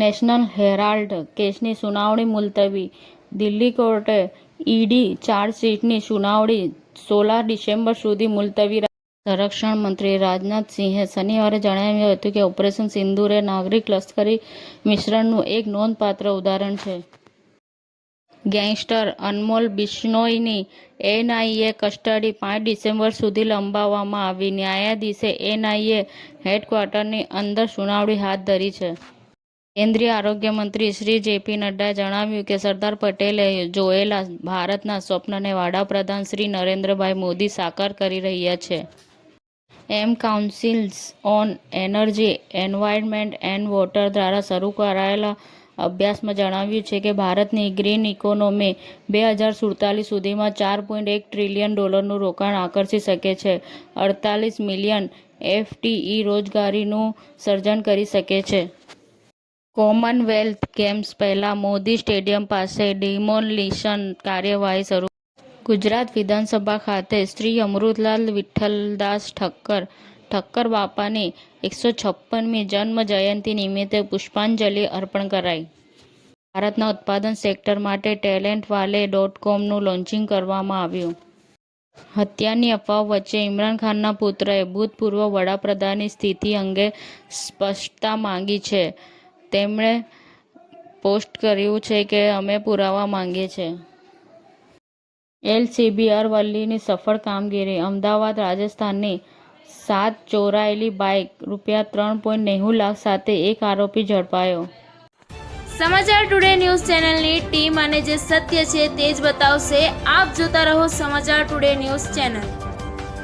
National Herald કેસની સુનાવણી મુલતવી. દિલ્હી કોર્ટે ઈડી ચાર્જશીટની સુનાવણી 16 ડિસેમ્બર સુધી મુલતવી રાખી. સંરક્ષણ મંત્રી રાજનાથ સિંહે શનિવારે જણાવ્યું હતું કે ઓપરેશન સિંદૂર એ નાગરિક લશ્કરી મિશ્રણનું એક નોંધપાત્ર ઉદાહરણ છે. ગેંગસ્ટર અનમોલ બિશ્નોઈની એનઆઈએ કસ્ટડી 5 ડિસેમ્બર સુધી લંબાવવામાં આવી. ન્યાયાધીશે એનઆઈએ હેડક્વાર્ટરની અંદર સુનાવણી હાથ ધરી છે. કેન્દ્રીય આરોગ્ય મંત્રી શ્રી જેપી નડ્ડાએ જણાવ્યું કે સરદાર પટેલે જોયેલા ભારતના સ્વપ્નને વડાપ્રધાન શ્રી નરેન્દ્રભાઈ મોદી સાકાર કરી રહ્યા છે. એમ council on energy, environment and water દ્વારા શરૂ કરાયેલા અભ્યાસમાં જણાવ્યું છે કે ભારતની ગ્રીન ઇકોનોમી 2047 સુધીમાં $4.1 ટ્રિલિયન નું રોકાણ આકર્ષી શકે છે, 48 મિલિયન એફટીઈ રોજગારીનું સર્જન કરી શકે છે. કોમનવેલ્થ ગેમ્સ પહેલા મોદી સ્ટેડિયમ પાસે ડિમોલિશન કાર્યવાહી શરૂ. ગુજરાત વિધાનસભા ખાતે શ્રી અમૃતલાલ વિઠ્ઠલદાસ ઠક્કર બાપાની 156મી જન્મ જયંતિ નિમિત્તે પુષ્પાંજલિ અર્પણ કરાઈ. ભારતના ઉત્પાદન સેક્ટર માટે ટેલેન્ટ વાલે .comનું લોન્ચિંગ કરવામાં આવ્યું. હત્યાની અફવાઓ વચ્ચે ઇમરાન ખાનના પુત્રએ ભૂતપૂર્વ વડાપ્રધાનની સ્થિતિ અંગે સ્પષ્ટતા માંગી છે. તેમણે પોસ્ટ કર્યું છે કે અમે પુરાવા માંગીએ છીએ. એલસીબી અરવલ્લીની સફળ કામગીરી. અમદાવાદ, રાજસ્થાનની 7 ચોરાયેલી બાઇક ₹3.90 લાખ સાથે એક આરોપી ઝડપાયો. સમાચાર ટુડે ન્યૂઝ ચેનલની ટીમ અને જે સત્ય છે તે જ બતાવશે. આપ જોતા રહો સમાચાર ટુડે ન્યૂઝ ચેનલ.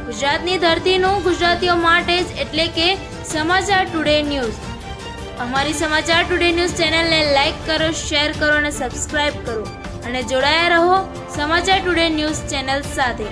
ગુજરાતની ધરતીનું ગુજરાતીઓ માટે જ, એટલે કે સમાચાર ટુડે ન્યૂઝ. અમારી સમાચાર ટુડે ન્યૂઝ ચેનલને લાઇક કરો, શેર કરો અને સબસ્ક્રાઇબ કરો અને જોડાયા રહો સમાચાર ટુડે ન્યૂઝ ચેનલ સાથે.